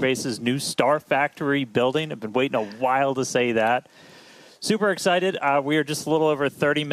Base's new Star Factory building. I've been waiting a while to say that. Super excited. We are just a little over 39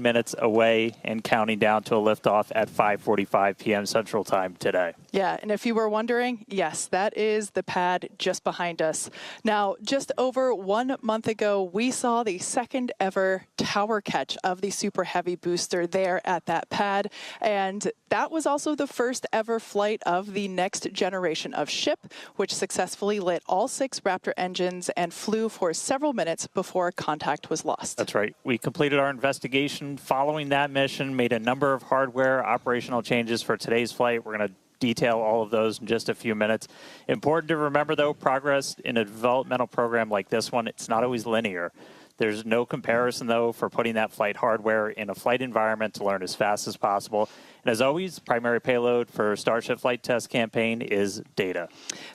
minutes away and counting down to a liftoff at 5:45 p.m. Central Time today. Yeah, and if you were wondering, yes, that is the pad just behind us. Now, just over 1 month ago, we saw the second ever tower catch of the Super Heavy booster there at that pad. And that was also the first ever flight of the next generation of ship, which successfully lit all 6 Raptor engines and flew for several minutes before contact was lost. That's right. We completed our investigation following that mission, made a number of hardware operational changes for today's flight. We're going to detail all of those in just a few minutes. Important to remember, though, progress in a developmental program like this one, it's not always linear. There's no comparison, though, for putting that flight hardware in a flight environment to learn as fast as possible. And as always, primary payload for Starship Flight Test Campaign is data.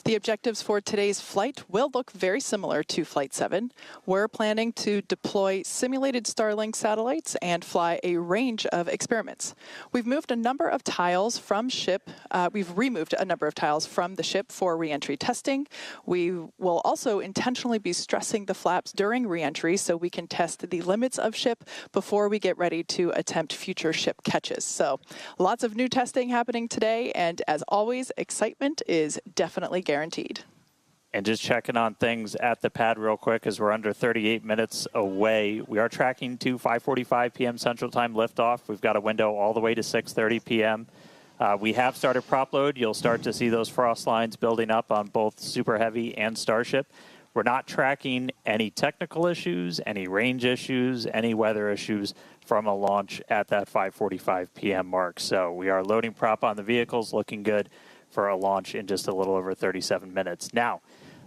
The objectives for today's flight will look very similar to Flight 7. We're planning to deploy simulated Starlink satellites and fly a range of experiments. We've moved a number of tiles from ship. We've removed a number of tiles from the ship for reentry testing. We will also intentionally be stressing the flaps during reentry so we can test the limits of ship before we get ready to attempt future ship catches. So lots of new testing happening today, and as always, excitement is definitely guaranteed. And just checking on things at the pad real quick as we're under 38 minutes away. We are tracking to 5:45 p.m. Central Time liftoff. We've got a window all the way to 6:30 p.m. We have started prop load. You'll start to see those frost lines building up on both Super Heavy and Starship. We're not tracking any technical issues, any range issues, any weather issues from a launch at that 5:45 p.m. mark. So we are loading prop on the vehicles, looking good for a launch in just a little over 37 minutes. Now,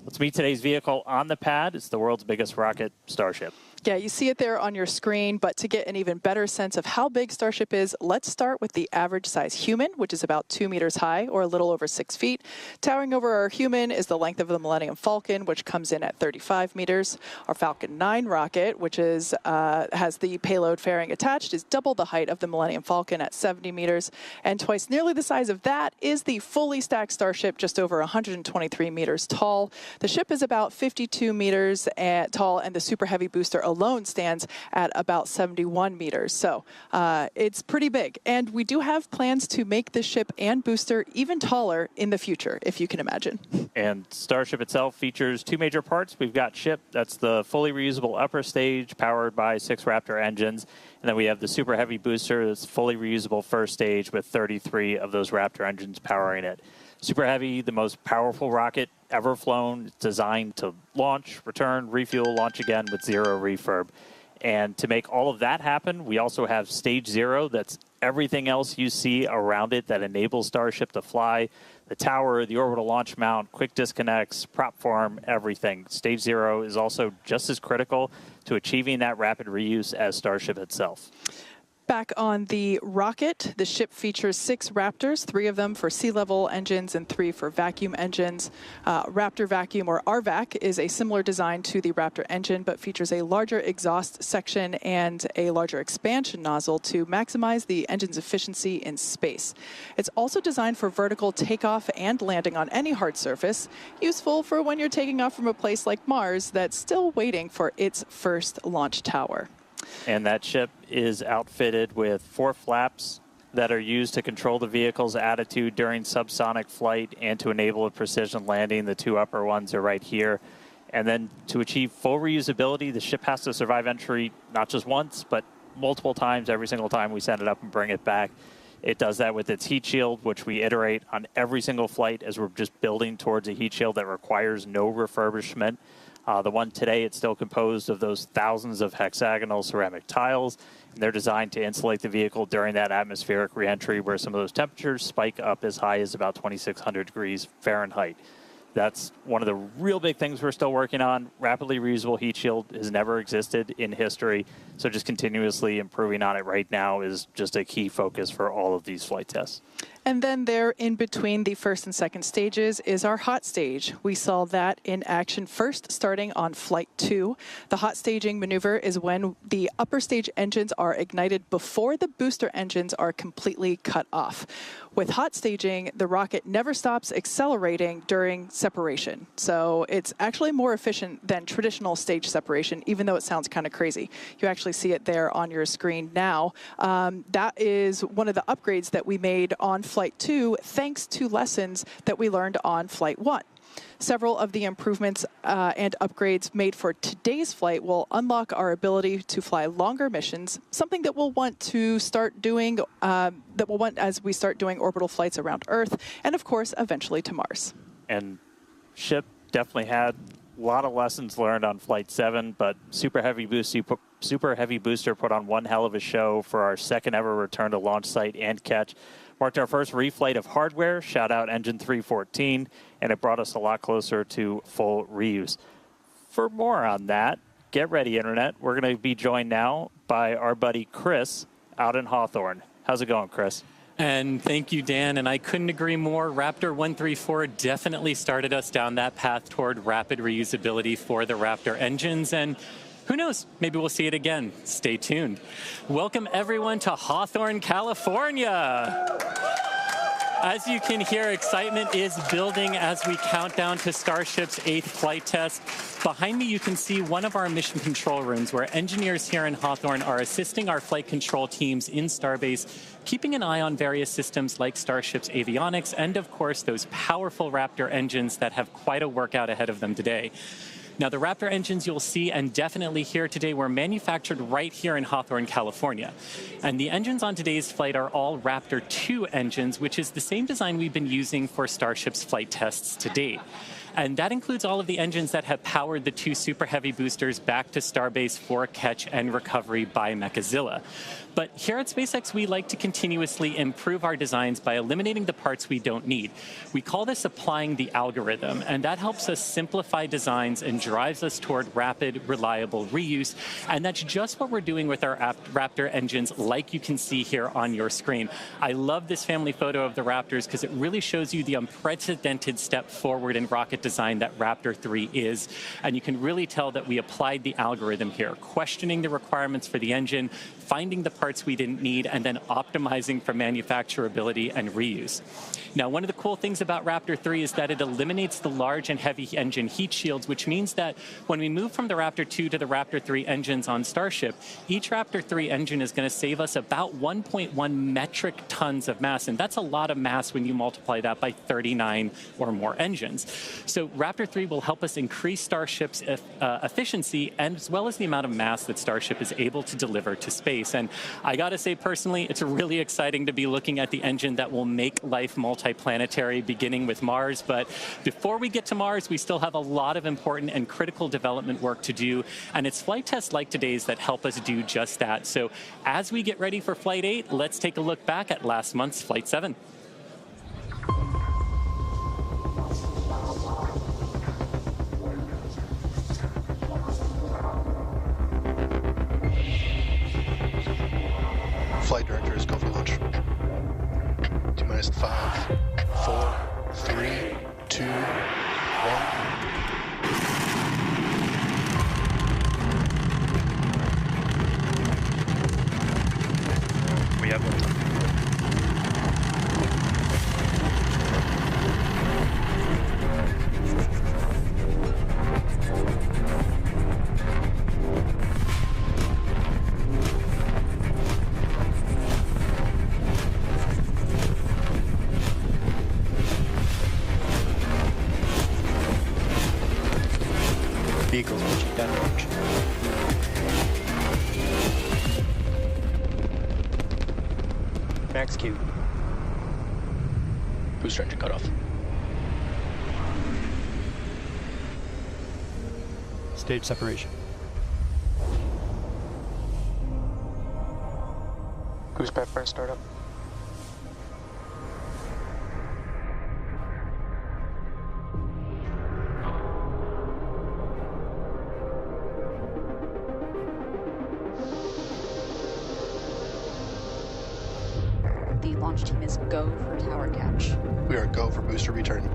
let's meet today's vehicle on the pad. It's the world's biggest rocket, Starship. Yeah, you see it there on your screen, but to get an even better sense of how big Starship is, let's start with the average size human, which is about 2 meters high, or a little over 6 feet. Towering over our human is the length of the Millennium Falcon, which comes in at 35 meters. Our Falcon 9 rocket, which is has the payload fairing attached, is double the height of the Millennium Falcon at 70 meters. And twice nearly the size of that is the fully stacked Starship, just over 123 meters tall. The ship is about 52 meters tall, and the Super Heavy booster alone stands at about 71 meters. So it's pretty big. And we do have plans to make this ship and booster even taller in the future, if you can imagine. And Starship itself features 2 major parts. We've got ship, that's the fully reusable upper stage powered by 6 Raptor engines. And then we have the Super Heavy booster, that's fully reusable first stage with 33 of those Raptor engines powering it. Super Heavy, the most powerful rocket ever flown. It's designed to launch, return, refuel, launch again with 0 refurb. And to make all of that happen, we also have Stage 0. That's everything else you see around it that enables Starship to fly. The tower, the orbital launch mount, quick disconnects, prop farm, everything. Stage 0 is also just as critical to achieving that rapid reuse as Starship itself. Back on the rocket, the ship features 6 Raptors, 3 of them for sea-level engines and 3 for vacuum engines. Raptor Vacuum, or RVAC, is a similar design to the Raptor engine, but features a larger exhaust section and a larger expansion nozzle to maximize the engine's efficiency in space. It's also designed for vertical takeoff and landing on any hard surface, useful for when you're taking off from a place like Mars that's still waiting for its first launch tower. And that ship is outfitted with 4 flaps that are used to control the vehicle's attitude during subsonic flight and to enable a precision landing. The 2 upper ones are right here. And then to achieve full reusability, the ship has to survive entry not just once, but multiple times, every single time we send it up and bring it back. It does that with its heat shield, which we iterate on every single flight as we're just building towards a heat shield that requires no refurbishment. The one today, it's still composed of those thousands of hexagonal ceramic tiles, and they're designed to insulate the vehicle during that atmospheric reentry where some of those temperatures spike up as high as about 2,600 degrees Fahrenheit. That's one of the real big things we're still working on. Rapidly reusable heat shield has never existed in history, so just continuously improving on it right now is just a key focus for all of these flight tests. And then there in between the first and second stages is our hot stage. We saw that in action first starting on Flight 2. The hot staging maneuver is when the upper stage engines are ignited before the booster engines are completely cut off. With hot staging, the rocket never stops accelerating during separation. So it's actually more efficient than traditional stage separation, even though it sounds kind of crazy. You actually see it there on your screen now. That is one of the upgrades that we made on Flight 2, thanks to lessons that we learned on Flight 1. Several of the improvements and upgrades made for today's flight will unlock our ability to fly longer missions, something that we'll want to start doing, as we start doing orbital flights around Earth, and of course, eventually to Mars. And ship definitely had a lot of lessons learned on Flight 7, but Super Heavy Booster put on one hell of a show for our second ever return to launch site and catch. Marked our first reflight of hardware, shout out Engine 314, and it brought us a lot closer to full reuse. For more on that, get ready, Internet. We're going to be joined now by our buddy Chris out in Hawthorne. How's it going, Chris? And thank you, Dan, and I couldn't agree more. Raptor 134 definitely started us down that path toward rapid reusability for the Raptor engines, and who knows, maybe we'll see it again. Stay tuned. Welcome, everyone, to Hawthorne, California. As you can hear, excitement is building as we count down to Starship's 8th flight test. Behind me, you can see one of our mission control rooms where engineers here in Hawthorne are assisting our flight control teams in Starbase, keeping an eye on various systems like Starship's avionics and, of course, those powerful Raptor engines that have quite a workout ahead of them today. Now, the Raptor engines you'll see and definitely hear today were manufactured right here in Hawthorne, California. And the engines on today's flight are all Raptor 2 engines, which is the same design we've been using for Starship's flight tests to date. And that includes all of the engines that have powered the 2 Super Heavy boosters back to Starbase for catch and recovery by Mechazilla. But here at SpaceX, we like to continuously improve our designs by eliminating the parts we don't need. We call this applying the algorithm, and that helps us simplify designs and drives us toward rapid, reliable reuse. And that's just what we're doing with our Raptor engines, like you can see here on your screen. I love this family photo of the Raptors because it really shows you the unprecedented step forward in rocket design that Raptor 3 is. And you can really tell that we applied the algorithm here, questioning the requirements for the engine, finding the parts we didn't need, and then optimizing for manufacturability and reuse. Now, one of the cool things about Raptor 3 is that it eliminates the large and heavy engine heat shields, which means that when we move from the Raptor 2 to the Raptor 3 engines on Starship, each Raptor 3 engine is going to save us about 1.1 metric tons of mass, and that's a lot of mass when you multiply that by 39 or more engines. So Raptor 3 will help us increase Starship's efficiency, and as well as the amount of mass that Starship is able to deliver to space. And I got to say, personally, it's really exciting to be looking at the engine that will make life multiplanetary, beginning with Mars. But before we get to Mars, we still have a lot of important and critical development work to do, and it's flight tests like today's that help us do just that. So as we get ready for Flight 8, let's take a look back at last month's Flight 7. Flight directors, go for launch. T-minus 5, 4, 3, 2, 1. We have one. Vehicles pushing down approach. Max Q. Booster engine cutoff. Stage separation. Goose pad fire startup. The the launch team is go for tower catch. We are go for booster return.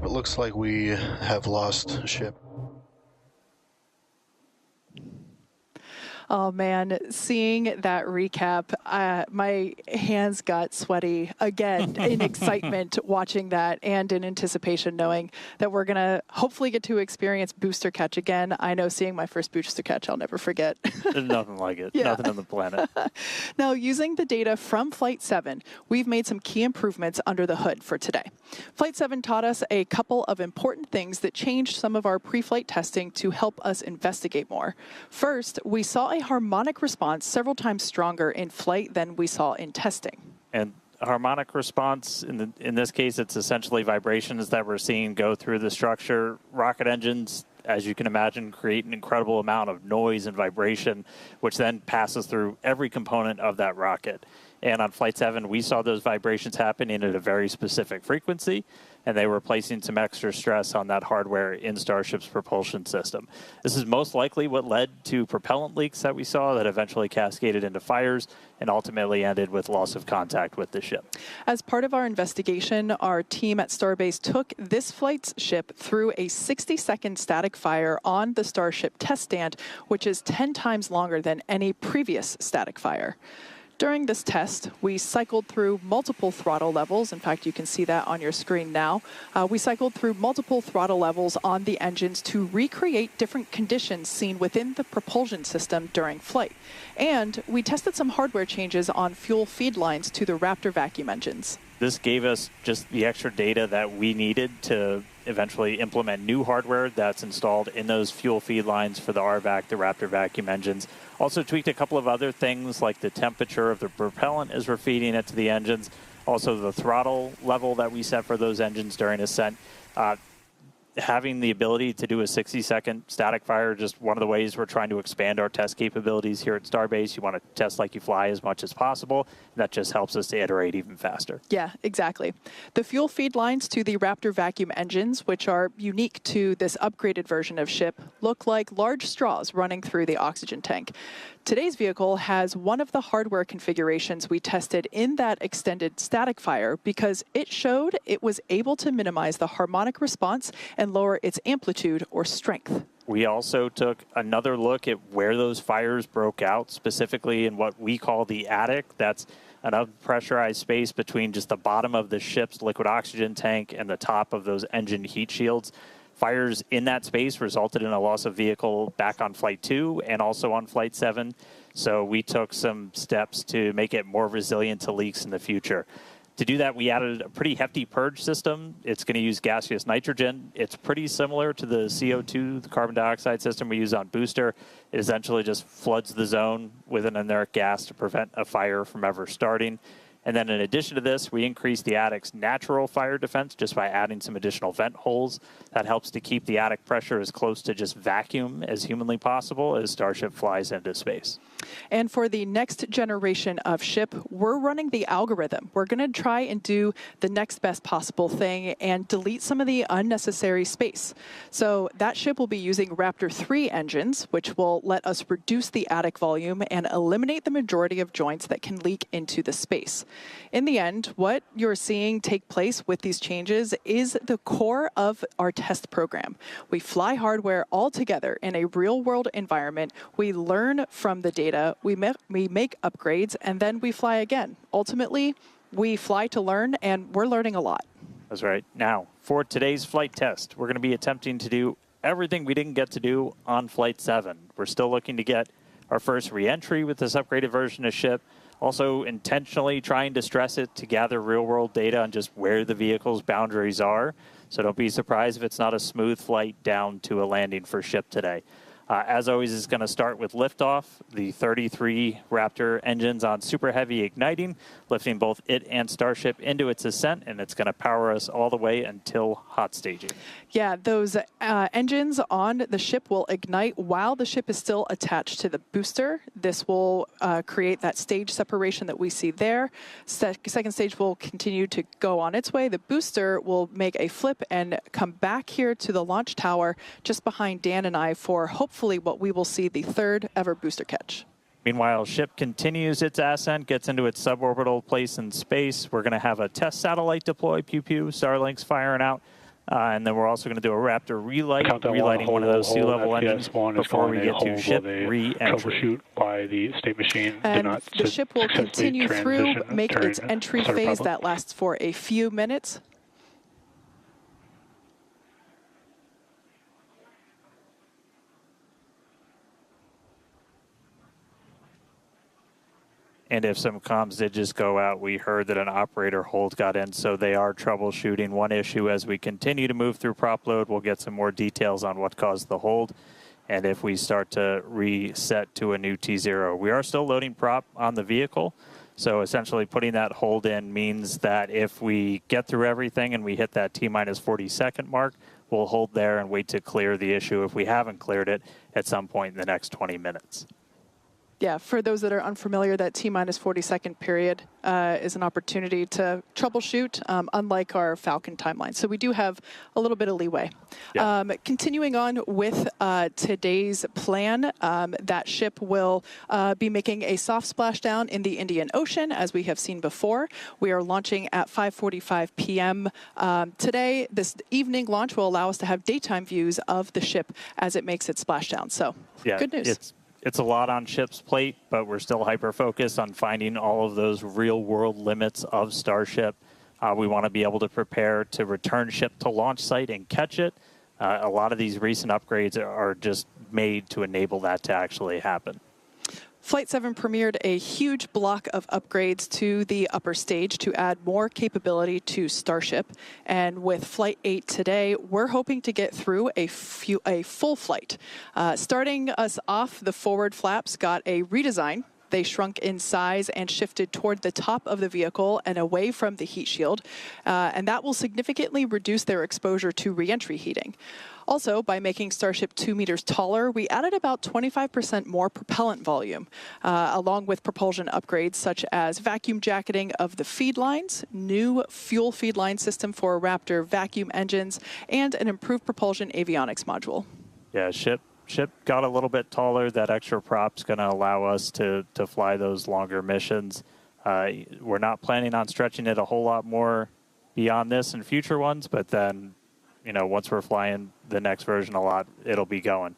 Looks like we have lost a ship. Oh man, seeing that recap, my hands got sweaty again in excitement watching that and in anticipation knowing that we're going to hopefully get to experience booster catch again. I know seeing my first booster catch, I'll never forget. There's nothing like it. Yeah. Nothing on the planet. Now, using the data from Flight 7, we've made some key improvements under the hood for today. Flight 7 taught us a couple of important things that changed some of our pre-flight testing to help us investigate more. First, we saw a harmonic response several times stronger in flight than we saw in testing. And harmonic response, in this case, it's essentially vibrations that we're seeing go through the structure. Rocket engines, as you can imagine, create an incredible amount of noise and vibration, which then passes through every component of that rocket. And on Flight 7, we saw those vibrations happening at a very specific frequency, and they were placing some extra stress on that hardware in Starship's propulsion system. This is most likely what led to propellant leaks that we saw that eventually cascaded into fires and ultimately ended with loss of contact with the ship. As part of our investigation, our team at Starbase took this flight's ship through a 60-second static fire on the Starship test stand, which is 10 times longer than any previous static fire. During this test, we cycled through multiple throttle levels. In fact, you can see that on your screen now. We cycled through multiple throttle levels on the engines to recreate different conditions seen within the propulsion system during flight. And we tested some hardware changes on fuel feed lines to the Raptor vacuum engines. This gave us just the extra data that we needed to eventually implement new hardware that's installed in those fuel feed lines for the RVAC, the Raptor vacuum engines. Also tweaked a couple of other things like the temperature of the propellant as we're feeding it to the engines. Also the throttle level that we set for those engines during ascent. Having the ability to do a 60-second static fire, just one of the ways we're trying to expand our test capabilities here at Starbase. You want to test like you fly as much as possible. And that just helps us to iterate even faster. Yeah, exactly. The fuel feed lines to the Raptor vacuum engines, which are unique to this upgraded version of ship, look like large straws running through the oxygen tank. Today's vehicle has one of the hardware configurations we tested in that extended static fire because it showed it was able to minimize the harmonic response and lower its amplitude or strength. We also took another look at where those fires broke out, specifically in what we call the attic. That's an unpressurized space between just the bottom of the ship's liquid oxygen tank and the top of those engine heat shields. Fires in that space resulted in a loss of vehicle back on Flight 2 and also on Flight 7. So we took some steps to make it more resilient to leaks in the future. To do that, we added a pretty hefty purge system. It's going to use gaseous nitrogen. It's pretty similar to the CO2, the carbon dioxide system we use on booster. It essentially just floods the zone with an inert gas to prevent a fire from ever starting. And then in addition to this, we increased the attic's natural fire defense just by adding some additional vent holes. That helps to keep the attic pressure as close to just vacuum as humanly possible as Starship flies into space. And for the next generation of ship, we're running the algorithm. We're going to try and do the next best possible thing and delete some of the unnecessary space. So that ship will be using Raptor 3 engines, which will let us reduce the attic volume and eliminate the majority of joints that can leak into the space. In the end, what you're seeing take place with these changes is the core of our test program. We fly hardware all together in a real-world environment. We learn from the data, we make upgrades, and then we fly again. Ultimately, we fly to learn, and we're learning a lot. That's right. Now, for today's flight test, we're going to be attempting to do everything we didn't get to do on Flight 7. We're still looking to get our first re-entry with this upgraded version of ship. Also intentionally trying to stress it to gather real-world data on just where the vehicle's boundaries are. So don't be surprised if it's not a smooth flight down to a landing for ship today. As always, it's going to start with liftoff, the 33 Raptor engines on super heavy igniting, lifting both it and Starship into its ascent, and it's going to power us all the way until hot staging. Yeah, those engines on the ship will ignite while the ship is still attached to the booster. This will create that stage separation that we see there. Second stage will continue to go on its way. The booster will make a flip and come back here to the launch tower just behind Dan and I for hopefully what we will see the third ever booster catch. Meanwhile, ship continues its ascent, gets into its suborbital place in space. We're going to have a test satellite deploy, pew-pew, Starlink's firing out. And then we're also going to do a Raptor relight, relighting one of those sea-level engines before we get to ship re-entry. Troubleshoot by the state machine. And the ship will continue through, make its entry phase that lasts for a few minutes. And if some comms did just go out, we heard that an operator hold got in, so they are troubleshooting one issue. As we continue to move through prop load, we'll get some more details on what caused the hold, and if we start to reset to a new T0. We are still loading prop on the vehicle, so essentially putting that hold in means that if we get through everything and we hit that T-minus 40-second mark, we'll hold there and wait to clear the issue if we haven't cleared it at some point in the next 20 minutes. Yeah, for those that are unfamiliar, that T-minus 40-second period is an opportunity to troubleshoot, unlike our Falcon timeline. So we do have a little bit of leeway. Yeah. Continuing on with today's plan, that ship will be making a soft splashdown in the Indian Ocean, as we have seen before. We are launching at 5:45 p.m. Today. This evening launch will allow us to have daytime views of the ship as it makes its splashdown. So, yeah, good news. It's a lot on ship's plate, but we're still hyper-focused on finding all of those real-world limits of Starship. We want to be able to prepare to return ship to launch site and catch it. A lot of these recent upgrades are just made to enable that to actually happen. Flight 7 premiered a huge block of upgrades to the upper stage to add more capability to Starship. And with Flight 8 today, we're hoping to get through a full flight. Starting us off, the forward flaps got a redesign. They shrunk in size and shifted toward the top of the vehicle and away from the heat shield. And that will significantly reduce their exposure to re-entry heating. Also, by making Starship 2 meters taller, we added about 25% more propellant volume, along with propulsion upgrades such as vacuum jacketing of the feed lines, new fuel feed line system for Raptor vacuum engines, and an improved propulsion avionics module. Yeah, ship got a little bit taller. That extra prop's going to allow us to fly those longer missions. We're not planning on stretching it a whole lot more beyond this in future ones, but then, you know, once we're flying the next version a lot, it'll be going.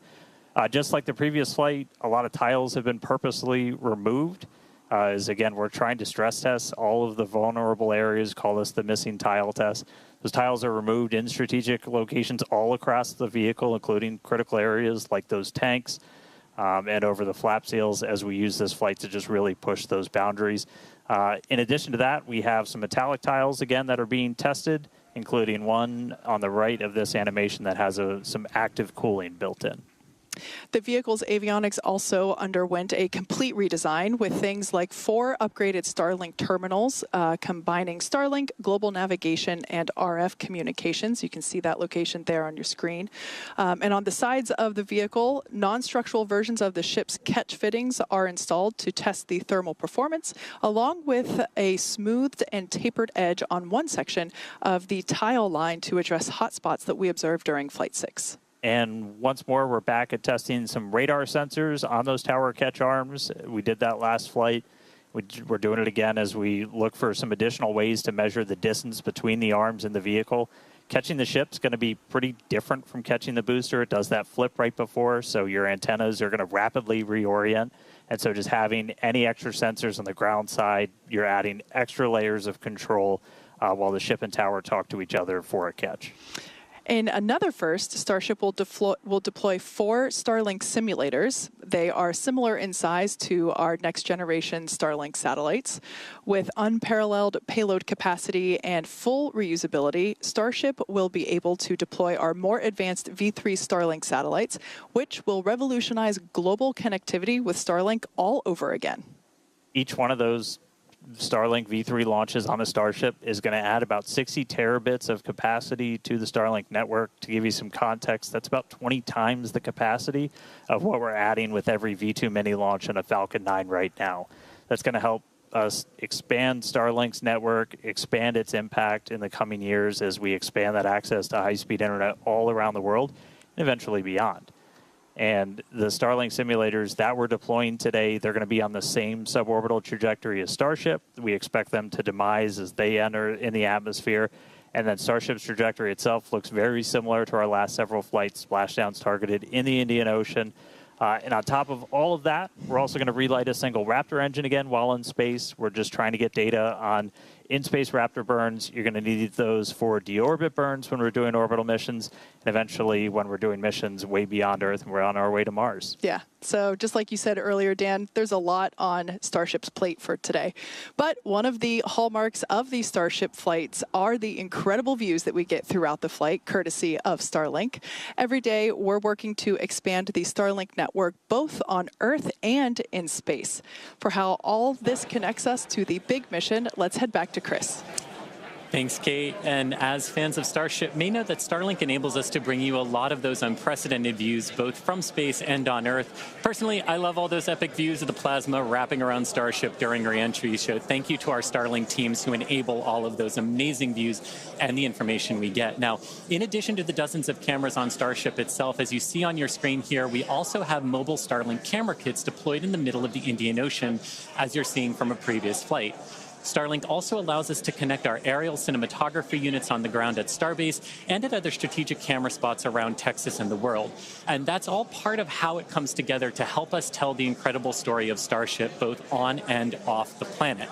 Just like the previous flight, a lot of tiles have been purposely removed. Again, we're trying to stress test all of the vulnerable areas, call this the missing tile test. Those tiles are removed in strategic locations all across the vehicle, including critical areas like those tanks and over the flap seals, as we use this flight to just really push those boundaries. In addition to that, we have some metallic tiles, again, that are being tested, including one on the right of this animation that has some active cooling built in. The vehicle's avionics also underwent a complete redesign with things like 4 upgraded Starlink terminals, combining Starlink, global navigation, and RF communications. You can see that location there on your screen. And on the sides of the vehicle, non-structural versions of the ship's catch fittings are installed to test the thermal performance, along with a smoothed and tapered edge on one section of the tile line to address hotspots that we observed during Flight 6. And once more, we're back at testing some radar sensors on those tower catch arms. We did that last flight. We're doing it again as we look for some additional ways to measure the distance between the arms and the vehicle. Catching the ship's going to be pretty different from catching the booster. It does that flip right before, so your antennas are going to rapidly reorient. And so just having any extra sensors on the ground side, you're adding extra layers of control while the ship and tower talk to each other for a catch. In another first, Starship will deploy 4 Starlink simulators. They are similar in size to our next-generation Starlink satellites. With unparalleled payload capacity and full reusability, Starship will be able to deploy our more advanced V3 Starlink satellites, which will revolutionize global connectivity with Starlink all over again. Each one of those Starlink V3 launches on a Starship is going to add about 60 terabits of capacity to the Starlink network. To give you some context, that's about 20 times the capacity of what we're adding with every V2 mini launch in a Falcon 9 right now. That's going to help us expand Starlink's network, expand its impact in the coming years as we expand that access to high-speed internet all around the world and eventually beyond. And the Starlink simulators that we're deploying today, they're going to be on the same suborbital trajectory as Starship. We expect them to demise as they enter in the atmosphere. And then Starship's trajectory itself looks very similar to our last several flights, splashdowns targeted in the Indian Ocean. And on top of all of that, we're also going to relight a single Raptor engine again while in space. We're just trying to get data on in-space Raptor burns. You're going to need those for deorbit burns when we're doing orbital missions, and eventually when we're doing missions way beyond Earth and we're on our way to Mars. Yeah, so just like you said earlier, Dan, there's a lot on Starship's plate for today. But one of the hallmarks of these Starship flights are the incredible views that we get throughout the flight, courtesy of Starlink. Every day, we're working to expand the Starlink network both on Earth and in space. For how all this connects us to the big mission, let's head back to Chris. Thanks, Kate. And as fans of Starship may know that Starlink enables us to bring you a lot of those unprecedented views, both from space and on Earth. Personally, I love all those epic views of the plasma wrapping around Starship during re-entry. So thank you to our Starlink teams who enable all of those amazing views and the information we get. Now, in addition to the dozens of cameras on Starship itself, as you see on your screen here, we also have mobile Starlink camera kits deployed in the middle of the Indian Ocean, as you're seeing from a previous flight. Starlink also allows us to connect our aerial cinematography units on the ground at Starbase and at other strategic camera spots around Texas and the world. And that's all part of how it comes together to help us tell the incredible story of Starship, both on and off the planet.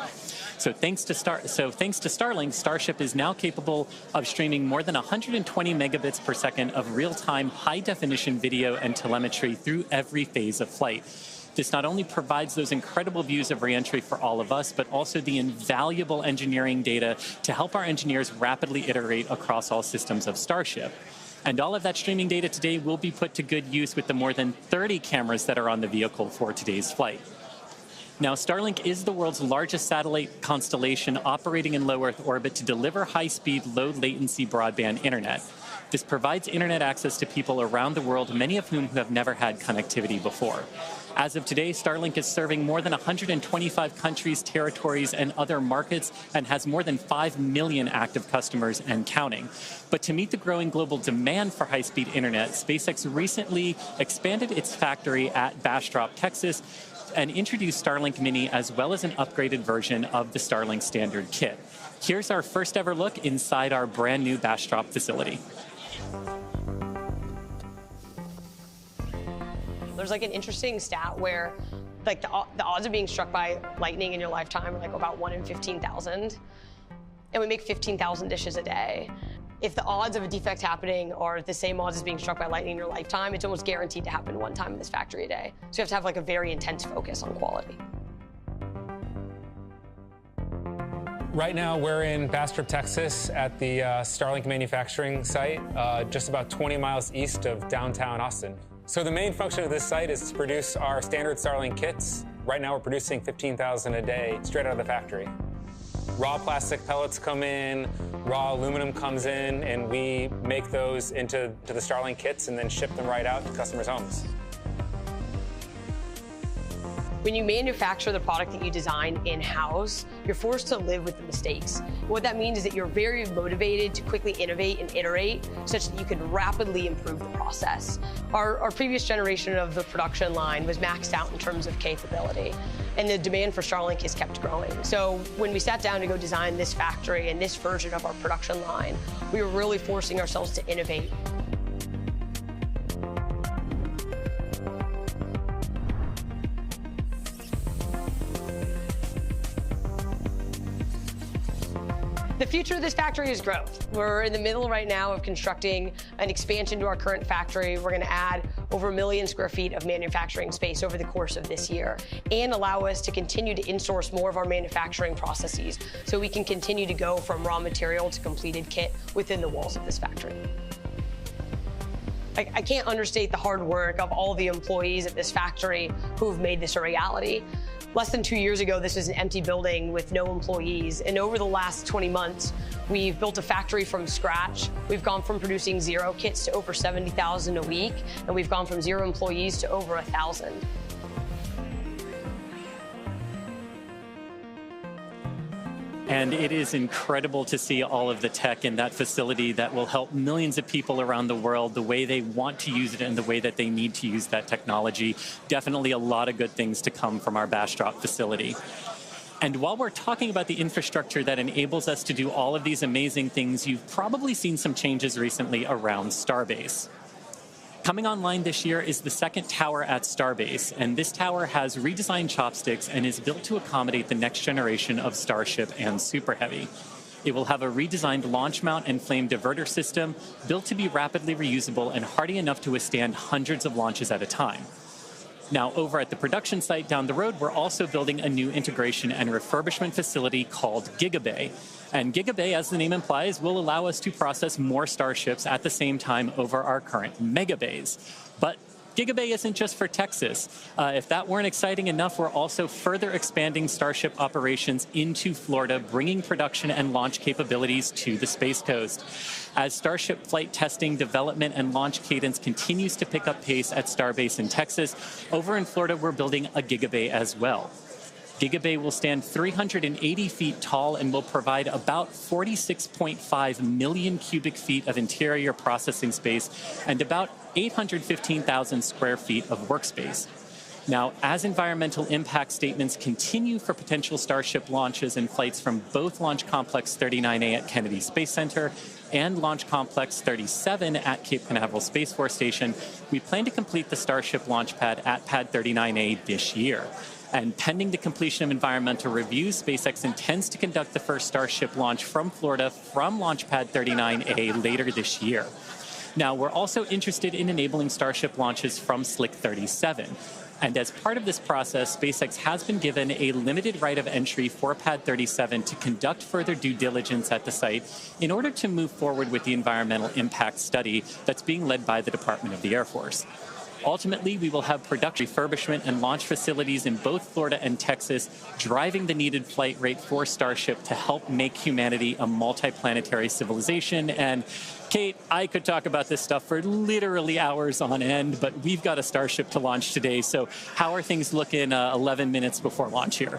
So thanks to Starlink, Starship is now capable of streaming more than 120 megabits per second of real-time, high-definition video and telemetry through every phase of flight. This not only provides those incredible views of re-entry for all of us, but also the invaluable engineering data to help our engineers rapidly iterate across all systems of Starship. And all of that streaming data today will be put to good use with the more than 30 cameras that are on the vehicle for today's flight. Now, Starlink is the world's largest satellite constellation operating in low Earth orbit to deliver high-speed, low-latency broadband internet. This provides internet access to people around the world, many of whom have never had connectivity before. As of today, Starlink is serving more than 125 countries, territories, and other markets, and has more than 5 million active customers and counting. But to meet the growing global demand for high-speed internet, SpaceX recently expanded its factory at Bastrop, Texas, and introduced Starlink Mini as well as an upgraded version of the Starlink standard kit. Here's our first ever look inside our brand new Bastrop facility. There's like an interesting stat where like the odds of being struck by lightning in your lifetime are like about 1 in 15,000. And we make 15,000 dishes a day. If the odds of a defect happening are the same odds as being struck by lightning in your lifetime, it's almost guaranteed to happen one time in this factory a day. So you have to have like a very intense focus on quality. Right now, we're in Bastrop, Texas, at the Starlink manufacturing site, just about 20 miles east of downtown Austin. So the main function of this site is to produce our standard Starlink kits. Right now, we're producing 15,000 a day straight out of the factory. Raw plastic pellets come in, raw aluminum comes in, and we make those into the Starlink kits and then ship them right out to customers' homes. When you manufacture the product that you design in-house, you're forced to live with the mistakes. What that means is that you're very motivated to quickly innovate and iterate such that you can rapidly improve the process. Our previous generation of the production line was maxed out in terms of capability, and the demand for Starlink has kept growing. So when we sat down to go design this factory and this version of our production line, we were really forcing ourselves to innovate. The future of this factory is growth. We're in the middle right now of constructing an expansion to our current factory. We're going to add over 1 million square feet of manufacturing space over the course of this year and allow us to continue to insource more of our manufacturing processes so we can continue to go from raw material to completed kit within the walls of this factory. I can't understate the hard work of all the employees at this factory who've made this a reality. Less than 2 years ago, this was an empty building with no employees. And over the last 20 months, we've built a factory from scratch. We've gone from producing 0 kits to over 70,000 a week. And we've gone from 0 employees to over 1,000. And it is incredible to see all of the tech in that facility that will help millions of people around the world, the way they want to use it and the way that they need to use that technology. Definitely a lot of good things to come from our Bastrop facility. And while we're talking about the infrastructure that enables us to do all of these amazing things, you've probably seen some changes recently around Starbase. Coming online this year is the second tower at Starbase, and this tower has redesigned chopsticks and is built to accommodate the next generation of Starship and Super Heavy. It will have a redesigned launch mount and flame diverter system built to be rapidly reusable and hardy enough to withstand hundreds of launches at a time. Now, over at the production site down the road, we're also building a new integration and refurbishment facility called Gigabay. And Gigabay, as the name implies, will allow us to process more Starships at the same time over our current Megabays. But Gigabay isn't just for Texas. If that weren't exciting enough, we're also further expanding Starship operations into Florida, bringing production and launch capabilities to the Space Coast. As Starship flight testing, development, and launch cadence continues to pick up pace at Starbase in Texas, over in Florida, we're building a Gigabay as well. Gigabay will stand 380 feet tall and will provide about 46.5 million cubic feet of interior processing space and about 815,000 square feet of workspace. Now, as environmental impact statements continue for potential Starship launches and flights from both Launch Complex 39A at Kennedy Space Center and Launch Complex 37 at Cape Canaveral Space Force Station, we plan to complete the Starship launch pad at Pad 39A this year. And pending the completion of environmental reviews, SpaceX intends to conduct the first Starship launch from Florida from Launch Pad 39A later this year. Now, we're also interested in enabling Starship launches from Slick 37. And as part of this process, SpaceX has been given a limited right of entry for Pad 37 to conduct further due diligence at the site in order to move forward with the environmental impact study that's being led by the Department of the Air Force. Ultimately, we will have production, refurbishment, and launch facilities in both Florida and Texas, driving the needed flight rate for Starship to help make humanity a multiplanetary civilization. And Kate, I could talk about this stuff for literally hours on end, but we've got a Starship to launch today. So how are things looking 11 minutes before launch here?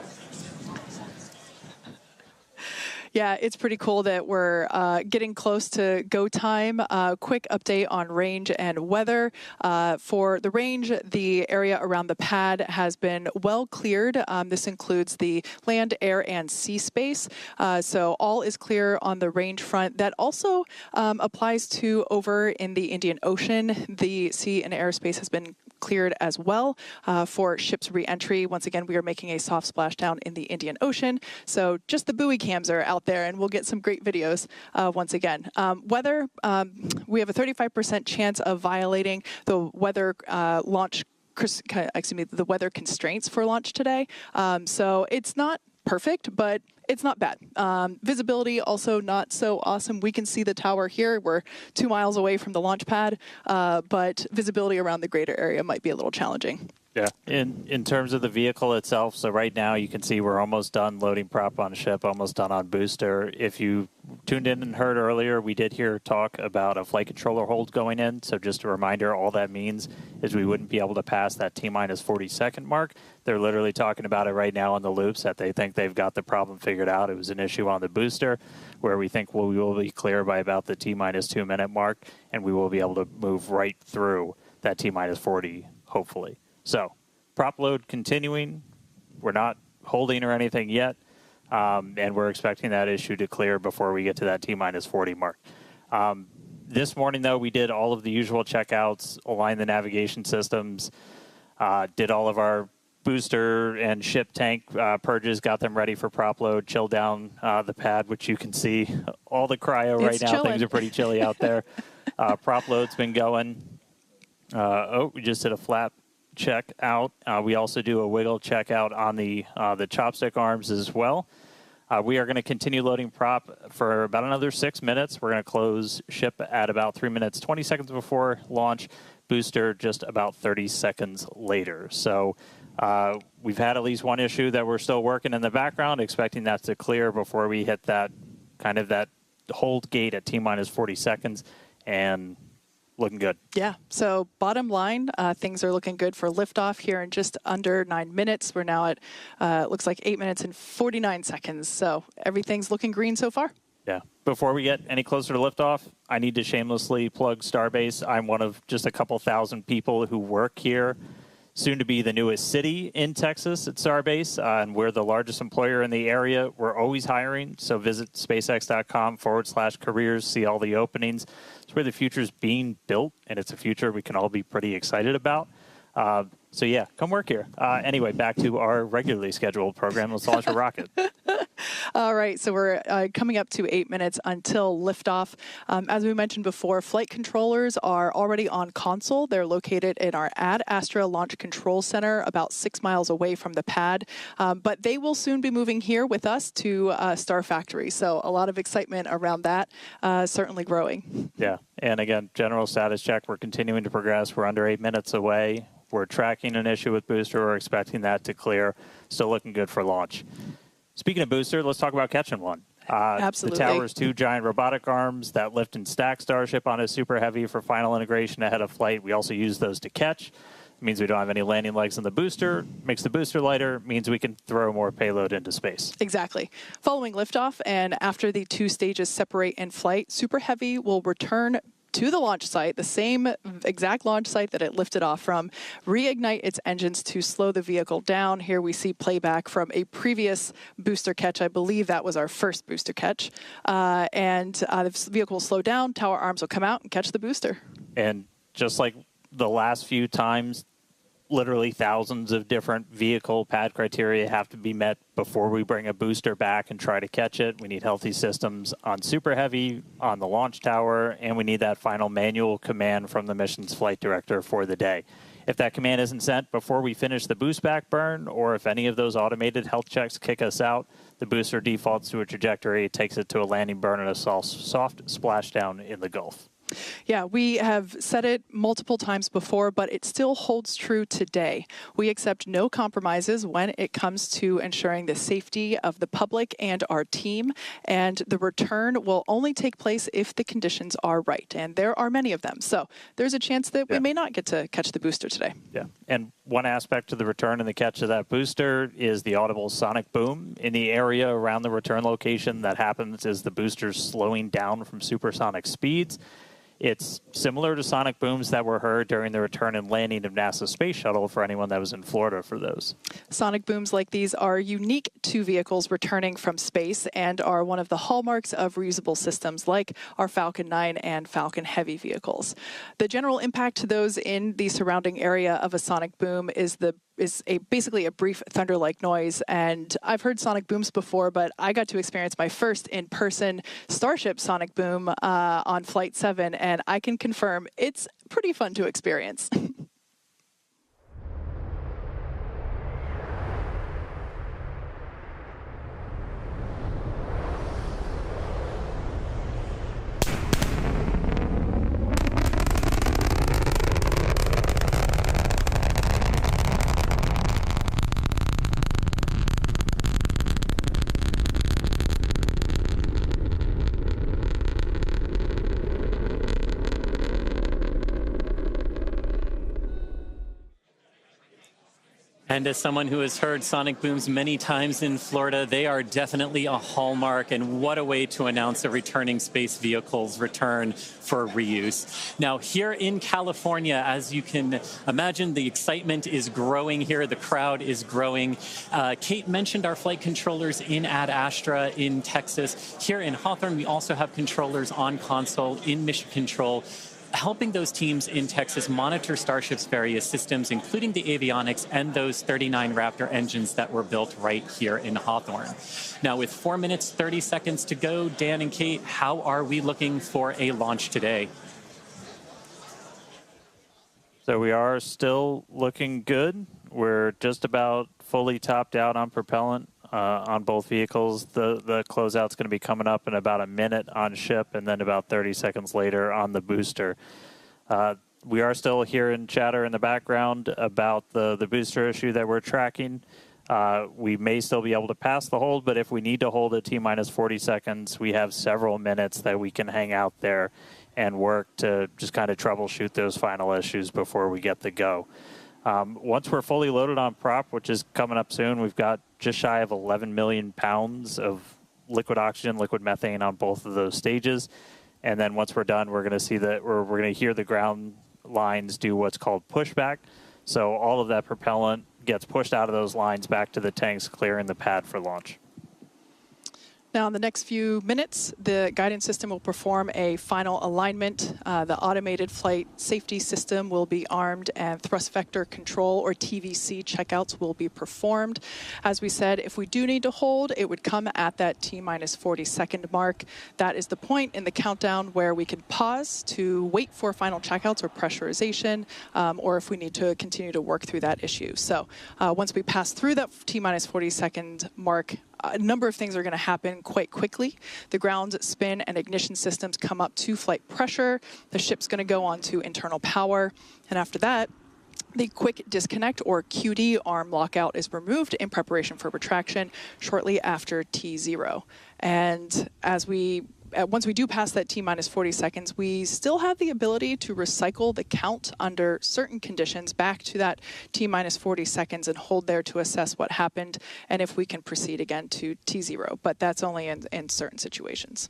Yeah, it's pretty cool that we're getting close to go time. Quick update on range and weather. For the range, the area around the pad has been well cleared. This includes the land, air, and sea space. So all is clear on the range front. That also applies to over in the Indian Ocean. The sea and airspace has been cleared as well for ships re-entry. Once again, we are making a soft splashdown in the Indian Ocean. So just the buoy cams are out there, and we'll get some great videos once again. Weather, we have a 35% chance of violating the weather the weather constraints for launch today. So it's not perfect, but it's not bad. Visibility also not so awesome. We can see the tower here. We're 2 miles away from the launch pad, but visibility around the greater area might be a little challenging. Yeah. In terms of the vehicle itself, so right now you can see we're almost done loading prop on ship, almost done on booster. If you tuned in and heard earlier, we did hear talk about a flight controller hold going in. So just a reminder, all that means is we wouldn't be able to pass that T-minus 40-second mark. They're literally talking about it right now on the loops that they think they've got the problem figured out. It was an issue on the booster where we think we will be clear by about the T-minus 2-minute mark, and we will be able to move right through that T-minus 40, hopefully. So prop load continuing. We're not holding or anything yet. And we're expecting that issue to clear before we get to that T-minus 40 mark. This morning, though, we did all of the usual checkouts, aligned the navigation systems, did all of our booster and ship tank purges, got them ready for prop load, chilled down the pad, which you can see all the cryo right now. Chilling. Things are pretty chilly out there. Prop load's been going. We just did a flap check out. We also do a wiggle check out on the chopstick arms as well. We are going to continue loading prop for about another 6 minutes. We're going to close ship at about 3 minutes, 20 seconds before launch. Booster just about 30 seconds later. So we've had at least one issue that we're still working in the background, expecting that to clear before we hit that kind of that hold gate at T-minus 40 seconds, and looking good. Yeah. So bottom line, things are looking good for liftoff here in just under 9 minutes. We're now at, looks like 8 minutes and 49 seconds. So everything's looking green so far. Yeah. Before we get any closer to liftoff, I need to shamelessly plug Starbase. I'm one of just a couple thousand people who work here. Soon to be the newest city in Texas at Starbase, and we're the largest employer in the area. We're always hiring, so visit spacex.com/careers, see all the openings. It's where the future's being built, and it's a future we can all be pretty excited about. So yeah, come work here. Anyway, back to our regularly scheduled program. Let's launch a rocket. All right, so we're coming up to 8 minutes until liftoff. As we mentioned before, flight controllers are already on console. They're located in our Ad Astra Launch Control Center, about 6 miles away from the pad. But they will soon be moving here with us to Star Factory. So a lot of excitement around that, certainly growing. Yeah, and again, general status check. We're continuing to progress. We're under 8 minutes away. We're tracking an issue with booster. We're expecting that to clear. Still looking good for launch. Speaking of booster, let's talk about catching one. Absolutely. The tower's 2 giant robotic arms that lift and stack Starship on a Super Heavy for final integration ahead of flight. We also use those to catch. It means we don't have any landing legs in the booster. Makes the booster lighter. Means we can throw more payload into space. Exactly. Following liftoff and after the 2 stages separate in flight, Super Heavy will return to the launch site, the same exact launch site that it lifted off from, reignite its engines to slow the vehicle down. Here we see playback from a previous booster catch. I believe that was our first booster catch. The vehicle will slow down, tower arms will come out and catch the booster. And just like the last few times, literally thousands of different vehicle pad criteria have to be met before we bring a booster back and try to catch it. We need healthy systems on Super Heavy, on the launch tower, and we need that final manual command from the mission's flight director for the day. If that command isn't sent before we finish the boost back burn, or if any of those automated health checks kick us out, the booster defaults to a trajectory, takes it to a landing burn and a soft splashdown in the Gulf. Yeah, we have said it multiple times before, but it still holds true today. We accept no compromises when it comes to ensuring the safety of the public and our team, and the return will only take place if the conditions are right, and there are many of them. So there's a chance that we may not get to catch the booster today. Yeah, and one aspect to the return and the catch of that booster is the audible sonic boom in the area around the return location that happens as the booster's slowing down from supersonic speeds. It's similar to sonic booms that were heard during the return and landing of NASA's space shuttle for anyone that was in Florida for those. Sonic booms like these are unique to vehicles returning from space and are one of the hallmarks of reusable systems like our Falcon 9 and Falcon Heavy vehicles. The general impact to those in the surrounding area of a sonic boom is basically a brief thunder-like noise. And I've heard sonic booms before, but I got to experience my first in-person Starship sonic boom on Flight 7, and I can confirm it's pretty fun to experience. And as someone who has heard sonic booms many times in Florida, they are definitely a hallmark, and what a way to announce a returning space vehicle's return for reuse. Now, here in California, as you can imagine, the excitement is growing here. The crowd is growing. Kate mentioned our flight controllers in Ad Astra in Texas. Here in Hawthorne, we also have controllers on console in Mission Control, helping those teams in Texas monitor Starship's various systems, including the avionics and those 39 Raptor engines that were built right here in Hawthorne. Now, with 4 minutes, 30 seconds to go, Dan and Kate, how are we looking for a launch today? So we are still looking good. We're just about fully topped out on propellant on both vehicles. The closeout's going to be coming up in about a minute on ship, and then about 30 seconds later on the booster. We are still hearing chatter in the background about the booster issue that we're tracking. We may still be able to pass the hold, but if we need to hold at T-minus 40 seconds, we have several minutes that we can hang out there and work to just kind of troubleshoot those final issues before we get the go. Once we're fully loaded on prop, which is coming up soon, we've got just shy of 11 million pounds of liquid oxygen, liquid methane on both of those stages. And then once we're done, we're going to see that we're going to hear the ground lines do what's called pushback. So all of that propellant gets pushed out of those lines back to the tanks, clearing the pad for launch. Now, in the next few minutes, the guidance system will perform a final alignment. The automated flight safety system will be armed, and thrust vector control, or TVC, checkouts will be performed. As we said, if we do need to hold, it would come at that T-minus 40-second mark. That is the point in the countdown where we can pause to wait for final checkouts or pressurization, or if we need to continue to work through that issue. So once we pass through that T-minus 40-second mark, a number of things are going to happen quite quickly. The ground spin and ignition systems come up to flight pressure. The ship's going to go on to internal power. And after that, the quick disconnect, or QD, arm lockout is removed in preparation for retraction shortly after T0. And once we do pass that T-minus 40 seconds, we still have the ability to recycle the count under certain conditions back to that T-minus 40 seconds and hold there to assess what happened and if we can proceed again to T0. But that's only in certain situations.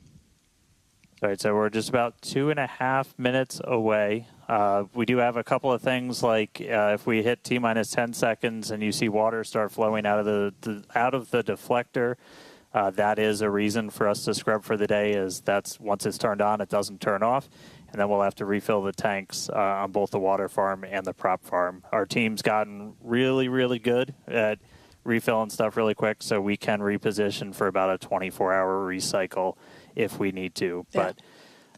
All right, so we're just about 2.5 minutes away. We do have a couple of things, like if we hit T-minus 10 seconds and you see water start flowing out of the deflector, that is a reason for us to scrub for the day, is that's once it's turned on, it doesn't turn off. And then we'll have to refill the tanks on both the water farm and the prop farm. Our team's gotten really, really good at refilling stuff really quick, so we can reposition for about a 24-hour recycle if we need to. Yeah. But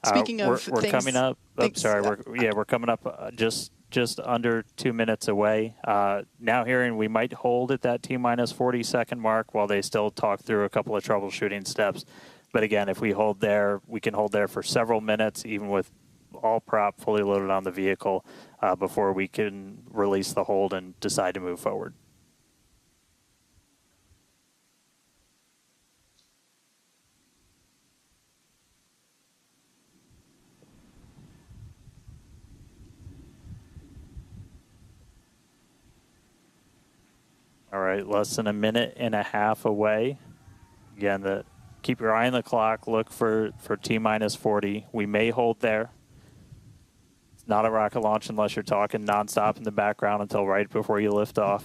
speaking of we're things, coming up. We're coming up just under 2 minutes away. Now hearing we might hold at that T-minus 40-second mark while they still talk through a couple of troubleshooting steps. But again, if we hold there, we can hold there for several minutes, even with all prop fully loaded on the vehicle, before we can release the hold and decide to move forward. All right, less than a minute and a half away. Again, keep your eye on the clock. Look for T-minus 40. We may hold there. It's not a rocket launch unless you're talking nonstop in the background until right before you lift off.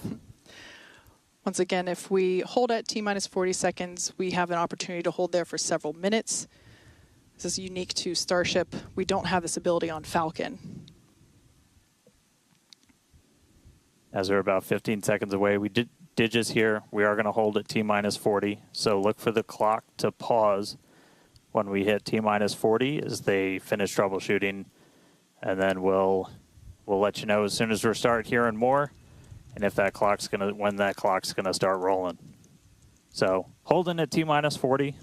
Once again, if we hold at T-minus 40 seconds, we have an opportunity to hold there for several minutes. This is unique to Starship. We don't have this ability on Falcon. As we're about 15 seconds away, we did just hear we are going to hold at T-minus 40. So look for the clock to pause when we hit T-minus 40 as they finish troubleshooting. And then we'll let you know as soon as we start hearing more, and if when that clock's gonna start rolling. So holding at T-minus 40.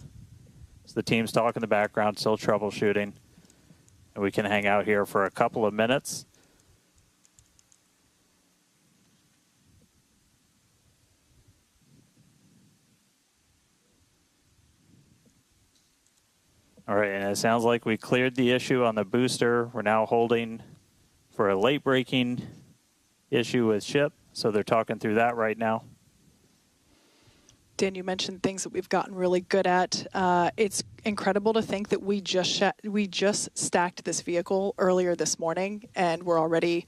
So the team's talking in the background, still troubleshooting. And we can hang out here for a couple of minutes. All right, and it sounds like we cleared the issue on the booster. We're now holding for a late breaking issue with ship. So they're talking through that right now. Dan, you mentioned things that we've gotten really good at. It's incredible to think that we just stacked this vehicle earlier this morning, and we're already,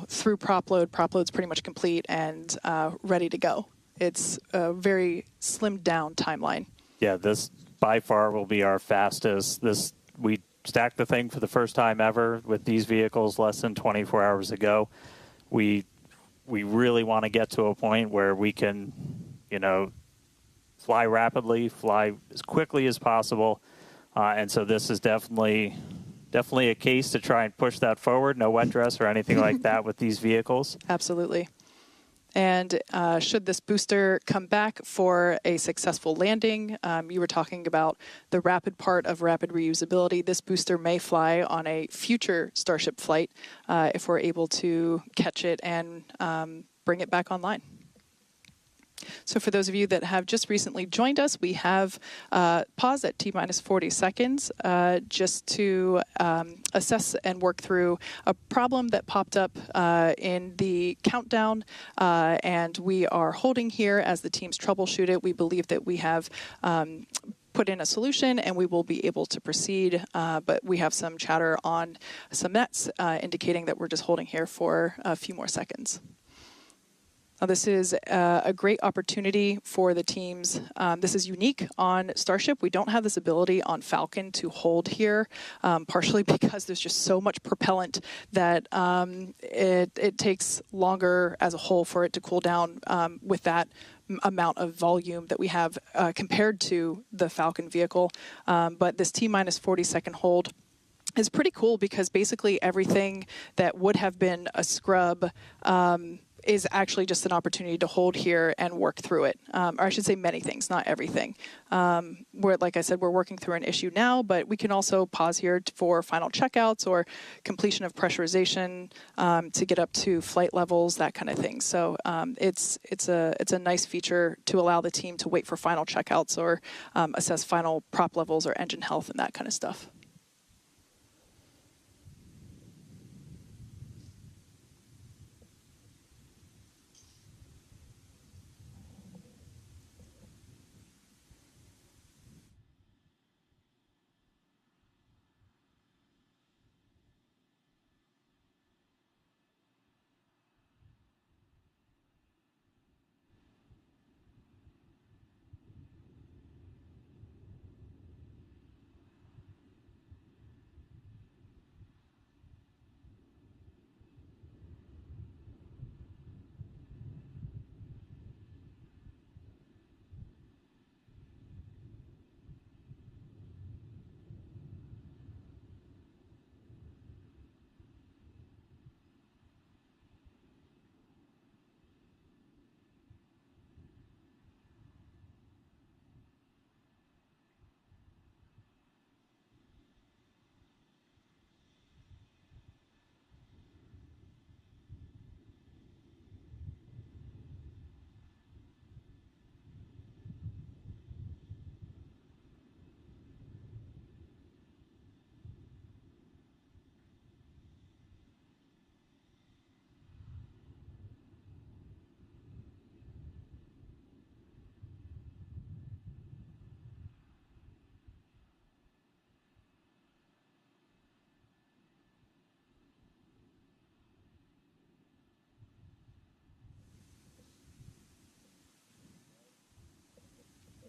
through prop load. Prop load's pretty much complete and ready to go. It's a very slimmed down timeline. Yeah, this by far will be our fastest. We stacked the thing for the first time ever with these vehicles less than 24 hours ago. We really want to get to a point where we can, fly rapidly, fly as quickly as possible. And so this is definitely a case to try and push that forward. No wet dress or anything like that with these vehicles. Absolutely. And should this booster come back for a successful landing, you were talking about the rapid part of rapid reusability. This booster may fly on a future Starship flight if we're able to catch it and bring it back online. So for those of you that have just recently joined us, we have paused at T-minus 40 seconds just to assess and work through a problem that popped up in the countdown, and we are holding here as the teams troubleshoot it. We believe that we have put in a solution and we will be able to proceed, but we have some chatter on some nets indicating that we're just holding here for a few more seconds. This is a great opportunity for the teams. This is unique on Starship. We don't have this ability on Falcon to hold here, partially because there's just so much propellant that it takes longer as a whole for it to cool down with that amount of volume that we have compared to the Falcon vehicle. But this T-minus 40-second hold is pretty cool because basically everything that would have been a scrub is actually just an opportunity to hold here and work through it. Or I should say many things, not everything. Like I said, we're working through an issue now, but we can also pause here for final checkouts or completion of pressurization to get up to flight levels, that kind of thing. So it's a nice feature to allow the team to wait for final checkouts or assess final prop levels or engine health and that kind of stuff.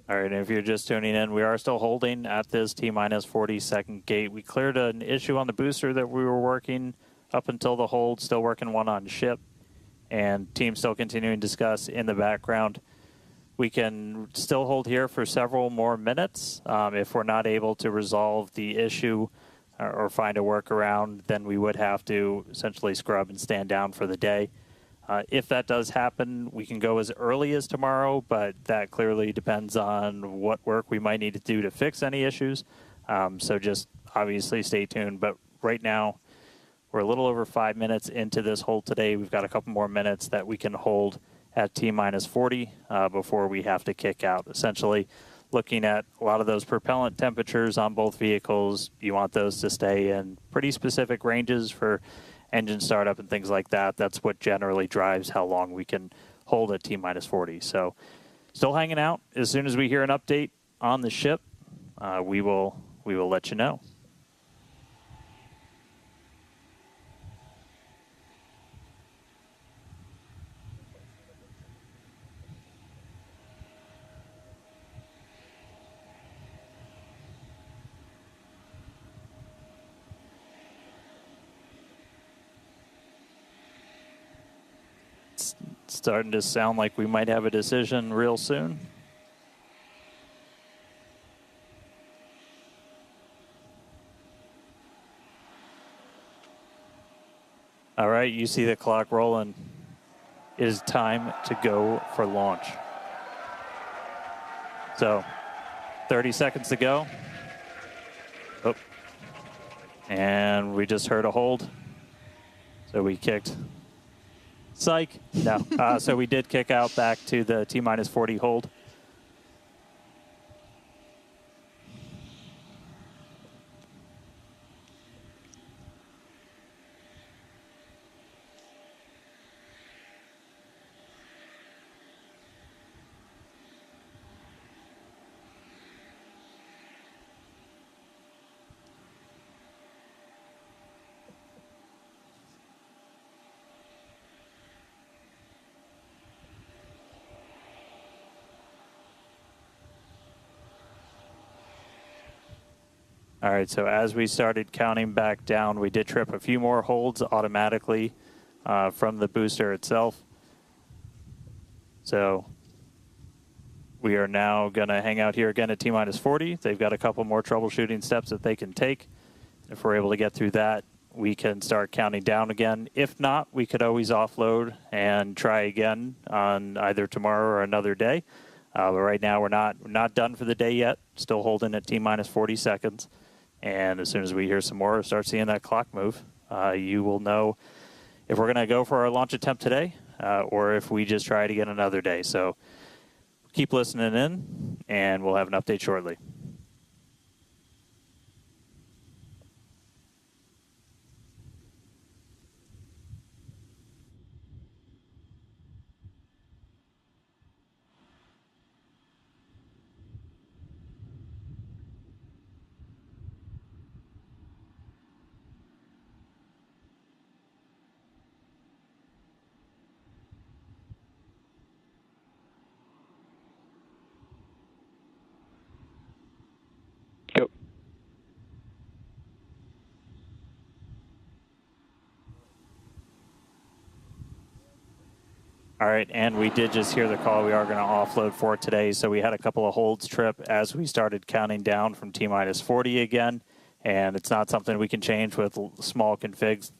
All right, and if you're just tuning in, we are still holding at this T-minus 40-second gate. We cleared an issue on the booster that we were working up until the hold, still working one on ship, and team still continuing to discuss in the background. We can still hold here for several more minutes. If we're not able to resolve the issue or find a workaround, then we would have to essentially scrub and stand down for the day. If that does happen, we can go as early as tomorrow, but that clearly depends on what work we might need to do to fix any issues. So just obviously stay tuned. But right now, we're a little over 5 minutes into this hold today. We've got a couple more minutes that we can hold at T-minus 40 before we have to kick out. Essentially, looking at a lot of those propellant temperatures on both vehicles, you want those to stay in pretty specific ranges for engine startup and things like that. That's what generally drives how long we can hold at T-minus 40. So still hanging out. As soon as we hear an update on the ship, we will let you know. Starting to sound like we might have a decision real soon. All right, you see the clock rolling. It is time to go for launch. So, 30 seconds to go. Oh. And we just heard a hold. So we kicked. Psych. No. So we did kick out back to the T-minus 40 hold. All right, so as we started counting back down, we did trip a few more holds automatically from the booster itself. So we are now going to hang out here again at T-minus 40. They've got a couple more troubleshooting steps that they can take. If we're able to get through that, we can start counting down again. If not, we could always offload and try again on either tomorrow or another day. But right now, we're not done for the day yet. Still holding at T-minus 40 seconds. And as soon as we hear some more or start seeing that clock move, you will know if we're going to go for our launch attempt today or if we just try it again another day. So keep listening in, and we'll have an update shortly. Go. All right, and we did just hear the call. We are going to offload for today. So we had a couple of holds trip as we started counting down from T-minus 40 again. And it's not something we can change with small config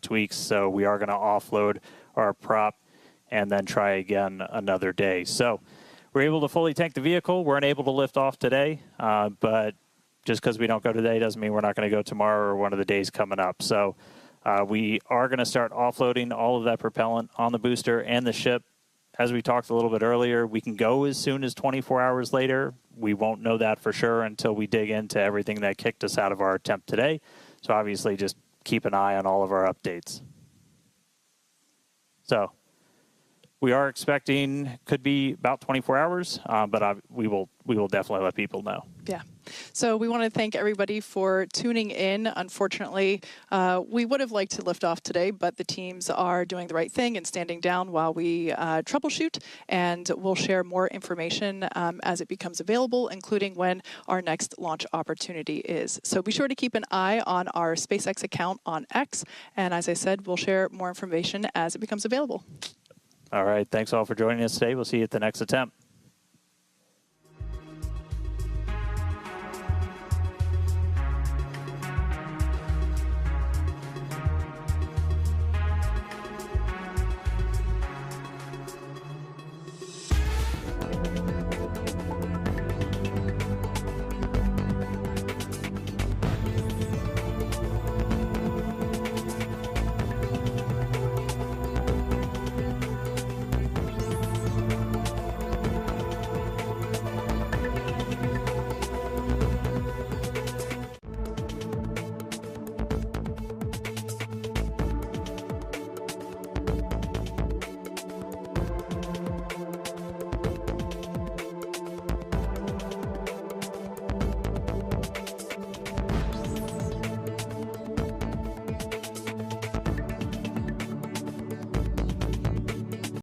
tweaks. So we are going to offload our prop and then try again another day. So we're able to fully tank the vehicle. We're unable to lift off today, but just because we don't go today doesn't mean we're not going to go tomorrow or one of the days coming up. So we are going to start offloading all of that propellant on the booster and the ship. As we talked a little bit earlier, we can go as soon as 24 hours later. We won't know that for sure until we dig into everything that kicked us out of our attempt today. So obviously just keep an eye on all of our updates. So we are expecting could be about 24 hours, but we will definitely let people know. Yeah. So we want to thank everybody for tuning in. Unfortunately, we would have liked to lift off today, but the teams are doing the right thing and standing down while we troubleshoot, and we'll share more information as it becomes available, including when our next launch opportunity is. So be sure to keep an eye on our SpaceX account on X, and as I said, we'll share more information as it becomes available. All right. Thanks all for joining us today. We'll see you at the next attempt.